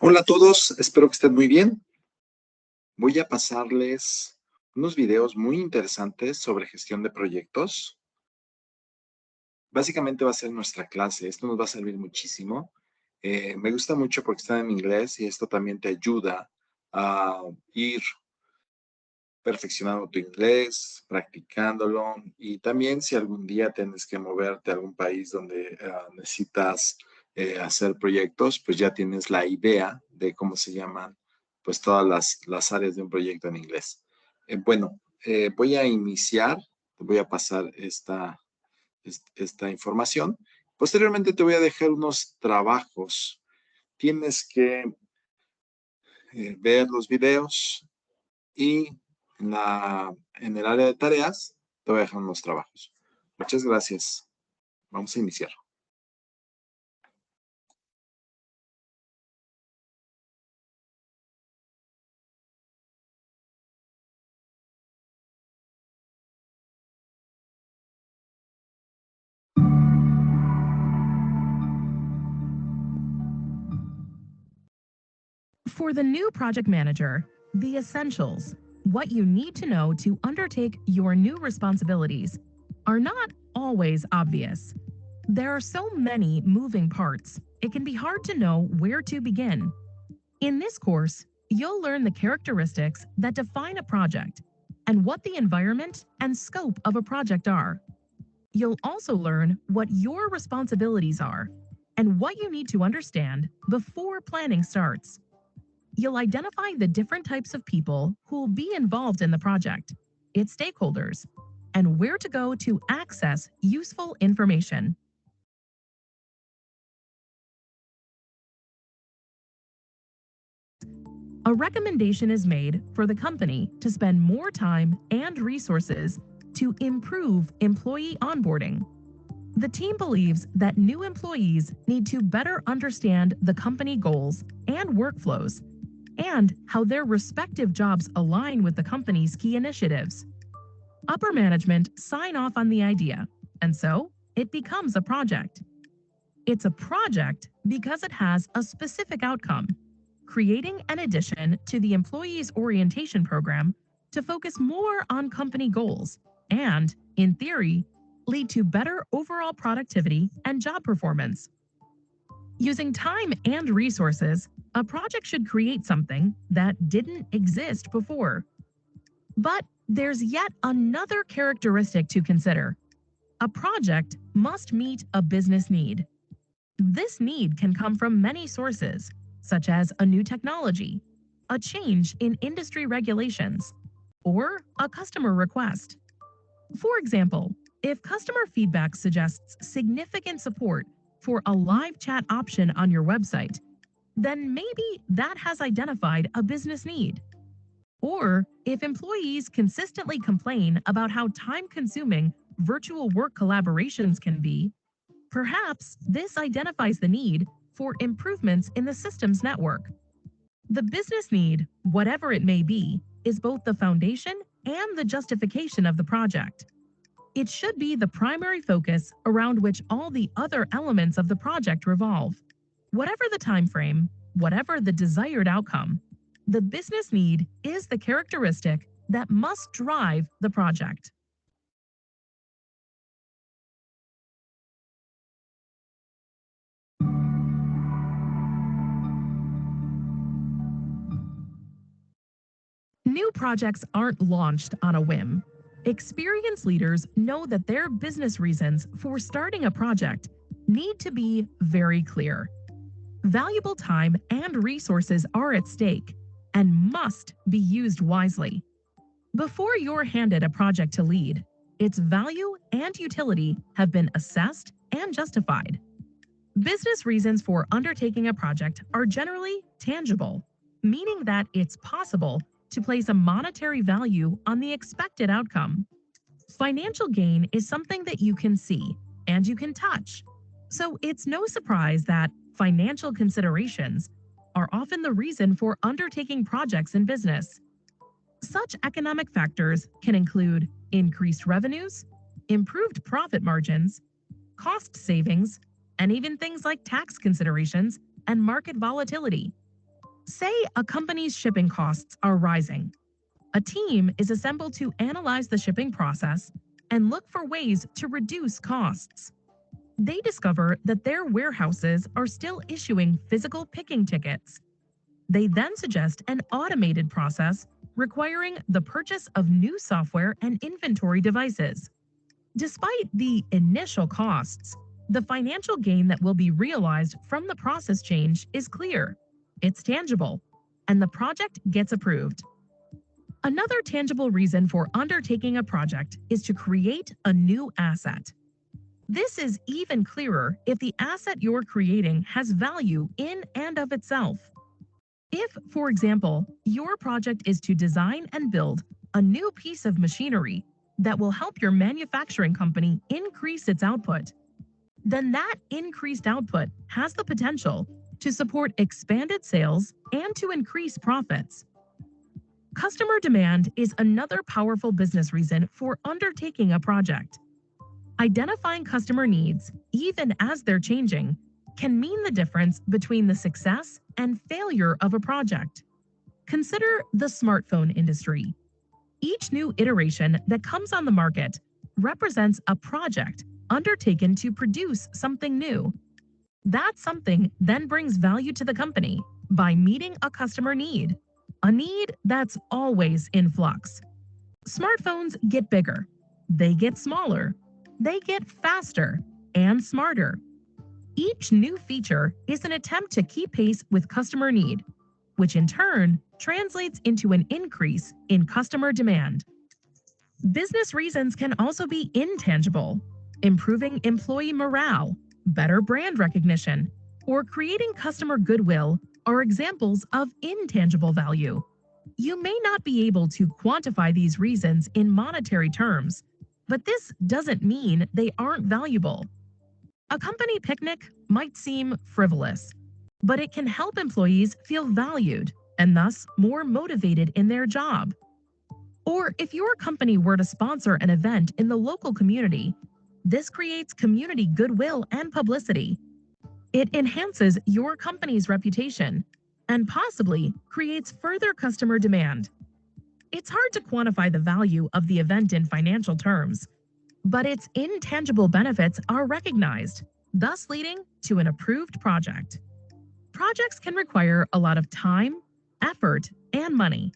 Hola a todos, espero que estén muy bien. Voy a pasarles unos videos muy interesantes sobre gestión de proyectos. Básicamente va a ser nuestra clase, esto nos va a servir muchísimo. Me gusta mucho porque está en inglés y esto también te ayuda a ir perfeccionando tu inglés, practicándolo y también si algún día tienes que moverte a algún país donde necesitas hacer proyectos, pues ya tienes la idea de cómo se llaman pues todas las áreas de un proyecto en inglés. Voy a iniciar, te voy a pasar esta información. Posteriormente te voy a dejar unos trabajos. Tienes que ver los videos y en el área de tareas te voy a dejar unos trabajos. Muchas gracias. Vamos a iniciar. For the new project manager, the essentials, what you need to know to undertake your new responsibilities, are not always obvious. There are so many moving parts, it can be hard to know where to begin. In this course, you'll learn the characteristics that define a project and what the environment and scope of a project are. You'll also learn what your responsibilities are and what you need to understand before planning starts. You'll identify the different types of people who will be involved in the project, its stakeholders, and where to go to access useful information. A recommendation is made for the company to spend more time and resources to improve employee onboarding. The team believes that new employees need to better understand the company goals and workflows and how their respective jobs align with the company's key initiatives. Upper management sign off on the idea, and so it becomes a project. It's a project because it has a specific outcome, creating an addition to the employee's orientation program to focus more on company goals and, in theory, lead to better overall productivity and job performance. Using time and resources, a project should create something that didn't exist before. But there's yet another characteristic to consider. A project must meet a business need. This need can come from many sources, such as a new technology, a change in industry regulations, or a customer request. For example, if customer feedback suggests significant support for a live chat option on your website, then maybe that has identified a business need. Or if employees consistently complain about how time consuming virtual work collaborations can be, perhaps this identifies the need for improvements in the system's network. The business need, whatever it may be, is both the foundation and the justification of the project. It should be the primary focus around which all the other elements of the project revolve. Whatever the time frame, whatever the desired outcome, the business need is the characteristic that must drive the project. New projects aren't launched on a whim. Experienced leaders know that their business reasons for starting a project need to be very clear. Valuable time and resources are at stake and must be used wisely. Before you're handed a project to lead, its value and utility have been assessed and justified. Business reasons for undertaking a project are generally tangible, meaning that it's possible to place a monetary value on the expected outcome. Financial gain is something that you can see and you can touch. So it's no surprise that financial considerations are often the reason for undertaking projects in business. Such economic factors can include increased revenues, improved profit margins, cost savings, and even things like tax considerations and market volatility. Say a company's shipping costs are rising. A team is assembled to analyze the shipping process and look for ways to reduce costs. They discover that their warehouses are still issuing physical picking tickets. They then suggest an automated process requiring the purchase of new software and inventory devices. Despite the initial costs, the financial gain that will be realized from the process change is clear, it's tangible, and the project gets approved. Another tangible reason for undertaking a project is to create a new asset. This is even clearer if the asset you're creating has value in and of itself. If, for example, your project is to design and build a new piece of machinery that will help your manufacturing company increase its output, then that increased output has the potential to support expanded sales and to increase profits. Customer demand is another powerful business reason for undertaking a project. Identifying customer needs, even as they're changing, can mean the difference between the success and failure of a project. Consider the smartphone industry. Each new iteration that comes on the market represents a project undertaken to produce something new. That something then brings value to the company by meeting a customer need, a need that's always in flux. Smartphones get bigger, they get smaller, they get faster and smarter. Each new feature is an attempt to keep pace with customer need, which in turn translates into an increase in customer demand. Business reasons can also be intangible. Improving employee morale, better brand recognition, or creating customer goodwill are examples of intangible value. You may not be able to quantify these reasons in monetary terms, but this doesn't mean they aren't valuable. A company picnic might seem frivolous, but it can help employees feel valued and thus more motivated in their job. Or if your company were to sponsor an event in the local community, this creates community goodwill and publicity. It enhances your company's reputation and possibly creates further customer demand. It's hard to quantify the value of the event in financial terms, but its intangible benefits are recognized, thus leading to an approved project. Projects can require a lot of time, effort, and money.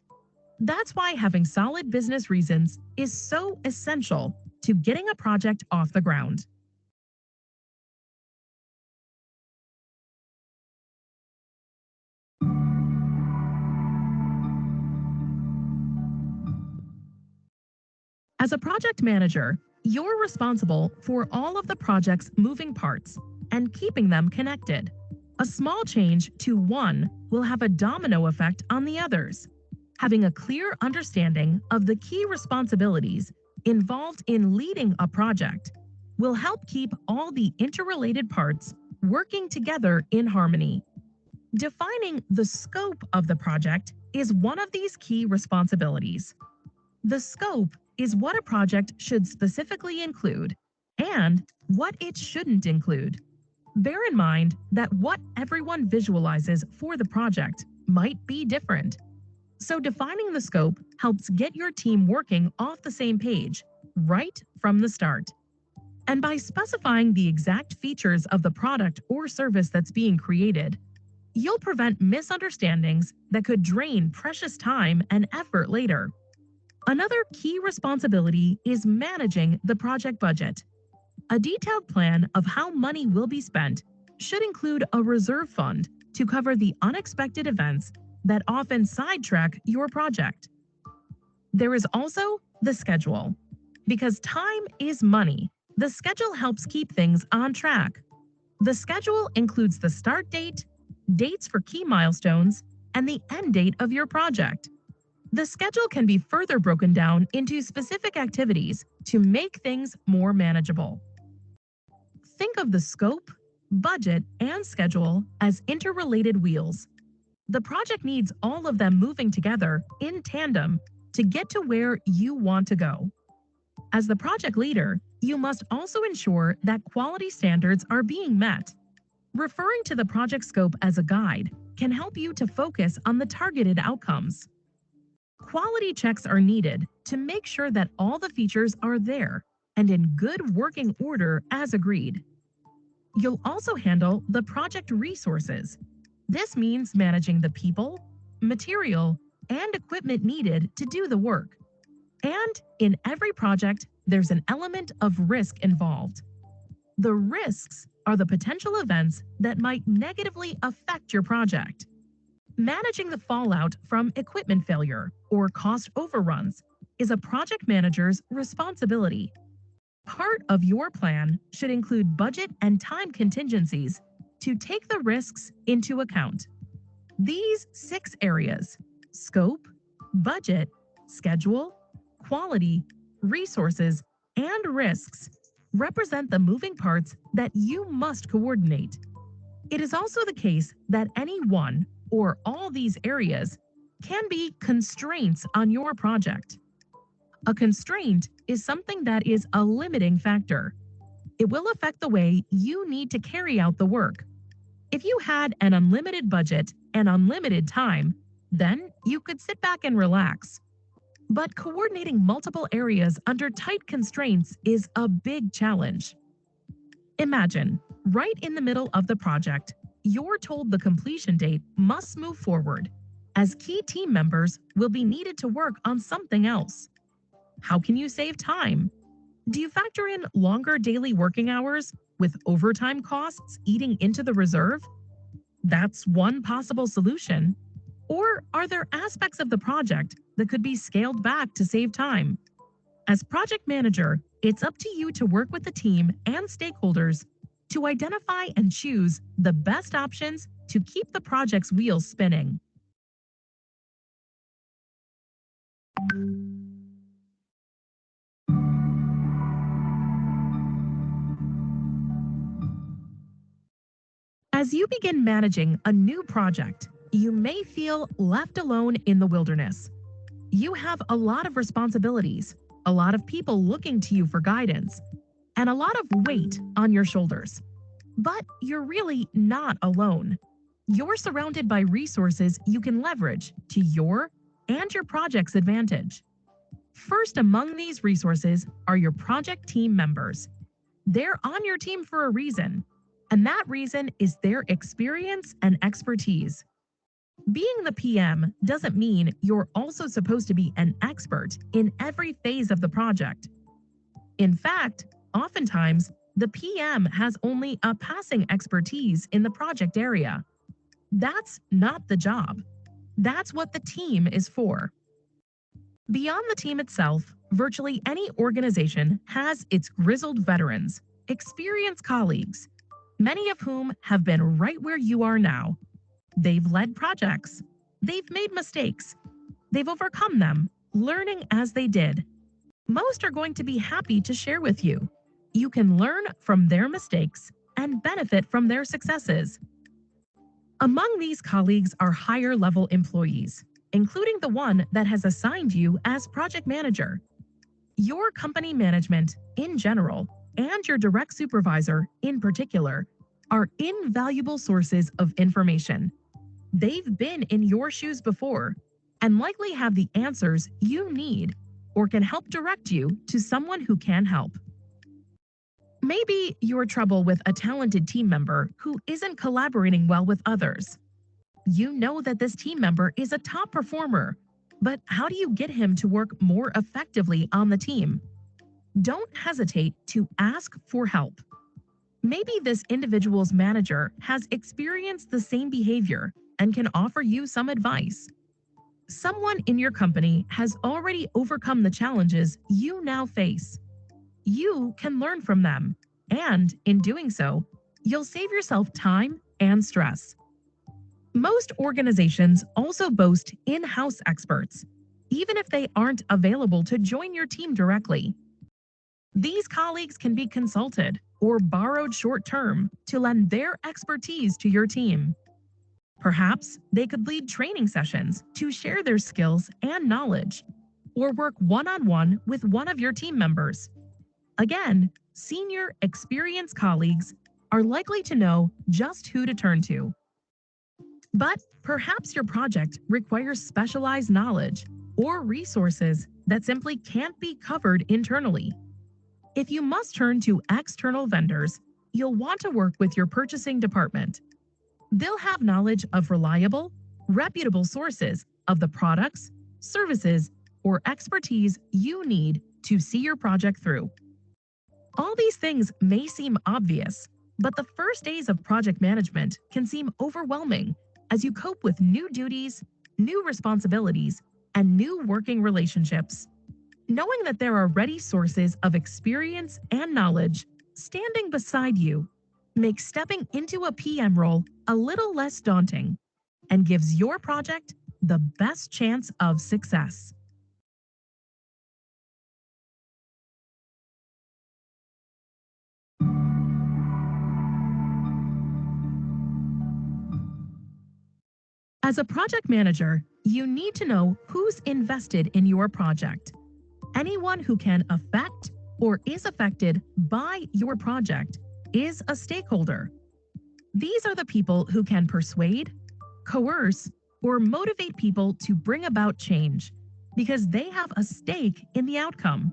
That's why having solid business reasons is so essential to getting a project off the ground. As a project manager, you're responsible for all of the project's moving parts and keeping them connected. A small change to one will have a domino effect on the others. Having a clear understanding of the key responsibilities involved in leading a project will help keep all the interrelated parts working together in harmony. Defining the scope of the project is one of these key responsibilities. The scope is what a project should specifically include and what it shouldn't include. Bear in mind that what everyone visualizes for the project might be different. So defining the scope helps get your team working off the same page right from the start. And by specifying the exact features of the product or service that's being created, you'll prevent misunderstandings that could drain precious time and effort later. Another key responsibility is managing the project budget. A detailed plan of how money will be spent should include a reserve fund to cover the unexpected events that often sidetrack your project. There is also the schedule. Because time is money, the schedule helps keep things on track. The schedule includes the start date, dates for key milestones, and the end date of your project. The schedule can be further broken down into specific activities to make things more manageable. Think of the scope, budget, and schedule as interrelated wheels. The project needs all of them moving together in tandem to get to where you want to go. As the project leader, you must also ensure that quality standards are being met. Referring to the project scope as a guide can help you to focus on the targeted outcomes. Quality checks are needed to make sure that all the features are there and in good working order as agreed. You'll also handle the project resources. This means managing the people, material, and equipment needed to do the work. And in every project, there's an element of risk involved. The risks are the potential events that might negatively affect your project. Managing the fallout from equipment failure or cost overruns is a project manager's responsibility. Part of your plan should include budget and time contingencies to take the risks into account. These 6 areas: scope, budget, schedule, quality, resources, and risks represent the moving parts that you must coordinate. It is also the case that any one or all these areas can be constraints on your project. A constraint is something that is a limiting factor. It will affect the way you need to carry out the work. If you had an unlimited budget and unlimited time, then you could sit back and relax. But coordinating multiple areas under tight constraints is a big challenge. Imagine, right in the middle of the project, you're told the completion date must move forward, as key team members will be needed to work on something else. How can you save time? Do you factor in longer daily working hours with overtime costs eating into the reserve? That's one possible solution. Or are there aspects of the project that could be scaled back to save time? As project manager, it's up to you to work with the team and stakeholders to identify and choose the best options to keep the project's wheels spinning. As you begin managing a new project, you may feel left alone in the wilderness. You have a lot of responsibilities, a lot of people looking to you for guidance, and a lot of weight on your shoulders. But you're really not alone. You're surrounded by resources you can leverage to your and your project's advantage. First among these resources are your project team members. They're on your team for a reason, and that reason is their experience and expertise. Being the PM doesn't mean you're also supposed to be an expert in every phase of the project. In fact, oftentimes, the PM has only a passing expertise in the project area. That's not the job. That's what the team is for. Beyond the team itself, virtually any organization has its grizzled veterans, experienced colleagues, many of whom have been right where you are now. They've led projects. They've made mistakes. They've overcome them, learning as they did. Most are going to be happy to share with you. You can learn from their mistakes and benefit from their successes. Among these colleagues are higher level employees, including the one that has assigned you as project manager. Your company management, in general, and your direct supervisor, in particular, are invaluable sources of information. They've been in your shoes before and likely have the answers you need or can help direct you to someone who can help. Maybe your trouble with a talented team member who isn't collaborating well with others. You know that this team member is a top performer, but how do you get him to work more effectively on the team? Don't hesitate to ask for help. Maybe this individual's manager has experienced the same behavior and can offer you some advice. Someone in your company has already overcome the challenges you now face. You can learn from them, and in doing so, you'll save yourself time and stress. Most organizations also boast in-house experts, even if they aren't available to join your team directly. These colleagues can be consulted or borrowed short-term to lend their expertise to your team. Perhaps they could lead training sessions to share their skills and knowledge, or work one-on-one with one of your team members. Again, senior, experienced colleagues are likely to know just who to turn to. But perhaps your project requires specialized knowledge or resources that simply can't be covered internally. If you must turn to external vendors, you'll want to work with your purchasing department. They'll have knowledge of reliable, reputable sources of the products, services, or expertise you need to see your project through. All these things may seem obvious, but the first days of project management can seem overwhelming as you cope with new duties, new responsibilities, and new working relationships. Knowing that there are ready sources of experience and knowledge standing beside you makes stepping into a PM role a little less daunting and gives your project the best chance of success. As a project manager, you need to know who's invested in your project. Anyone who can affect or is affected by your project is a stakeholder. These are the people who can persuade, coerce, or motivate people to bring about change because they have a stake in the outcome.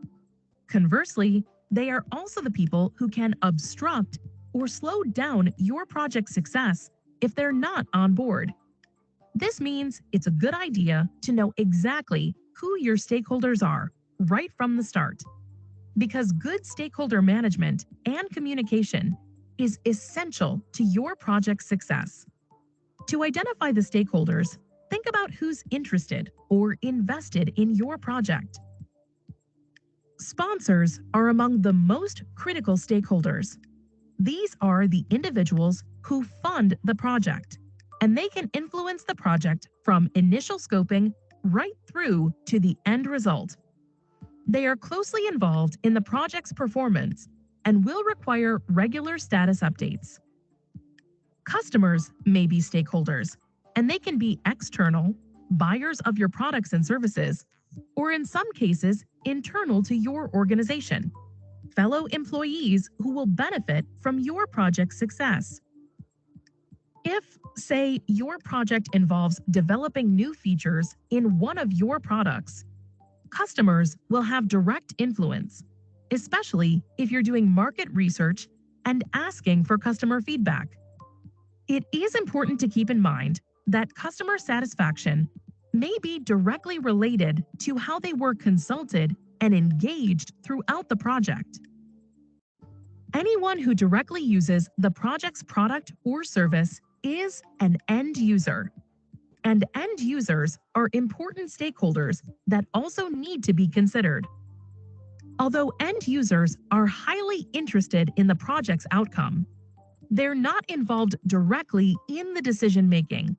Conversely, they are also the people who can obstruct or slow down your project's success if they're not on board. This means it's a good idea to know exactly who your stakeholders are right from the start, because good stakeholder management and communication is essential to your project's success. To identify the stakeholders, think about who's interested or invested in your project. Sponsors are among the most critical stakeholders. These are the individuals who fund the project, and they can influence the project from initial scoping right through to the end result. They are closely involved in the project's performance and will require regular status updates. Customers may be stakeholders, and they can be external, buyers of your products and services, or in some cases, internal to your organization, fellow employees who will benefit from your project's success. If, say, your project involves developing new features in one of your products, customers will have direct influence, especially if you're doing market research and asking for customer feedback. It is important to keep in mind that customer satisfaction may be directly related to how they were consulted and engaged throughout the project. Anyone who directly uses the project's product or service is an end user. And end users are important stakeholders that also need to be considered. Although end users are highly interested in the project's outcome, they're not involved directly in the decision making,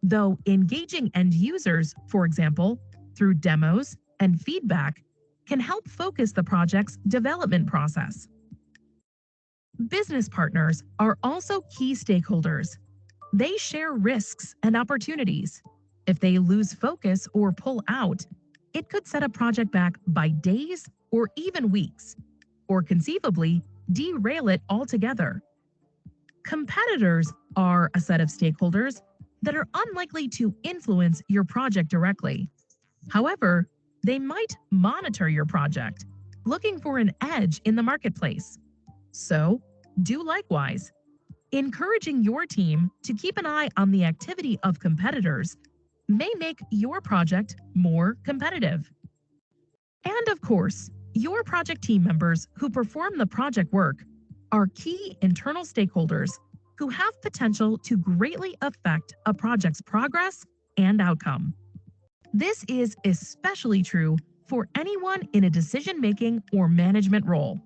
though engaging end users, for example, through demos and feedback, can help focus the project's development process. Business partners are also key stakeholders. They share risks and opportunities. If they lose focus or pull out, it could set a project back by days or even weeks, or conceivably derail it altogether. Competitors are a set of stakeholders that are unlikely to influence your project directly. However, they might monitor your project, looking for an edge in the marketplace. So, do likewise. Encouraging your team to keep an eye on the activity of competitors may make your project more competitive. And of course, your project team members who perform the project work are key internal stakeholders who have potential to greatly affect a project's progress and outcome. This is especially true for anyone in a decision-making or management role.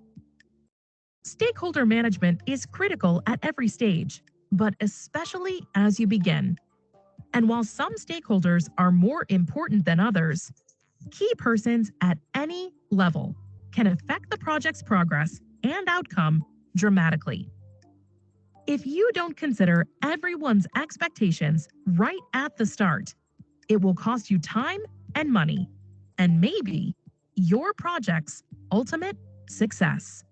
Stakeholder management is critical at every stage, but especially as you begin. And while some stakeholders are more important than others, key persons at any level can affect the project's progress and outcome dramatically. If you don't consider everyone's expectations right at the start, it will cost you time and money, and maybe your project's ultimate success.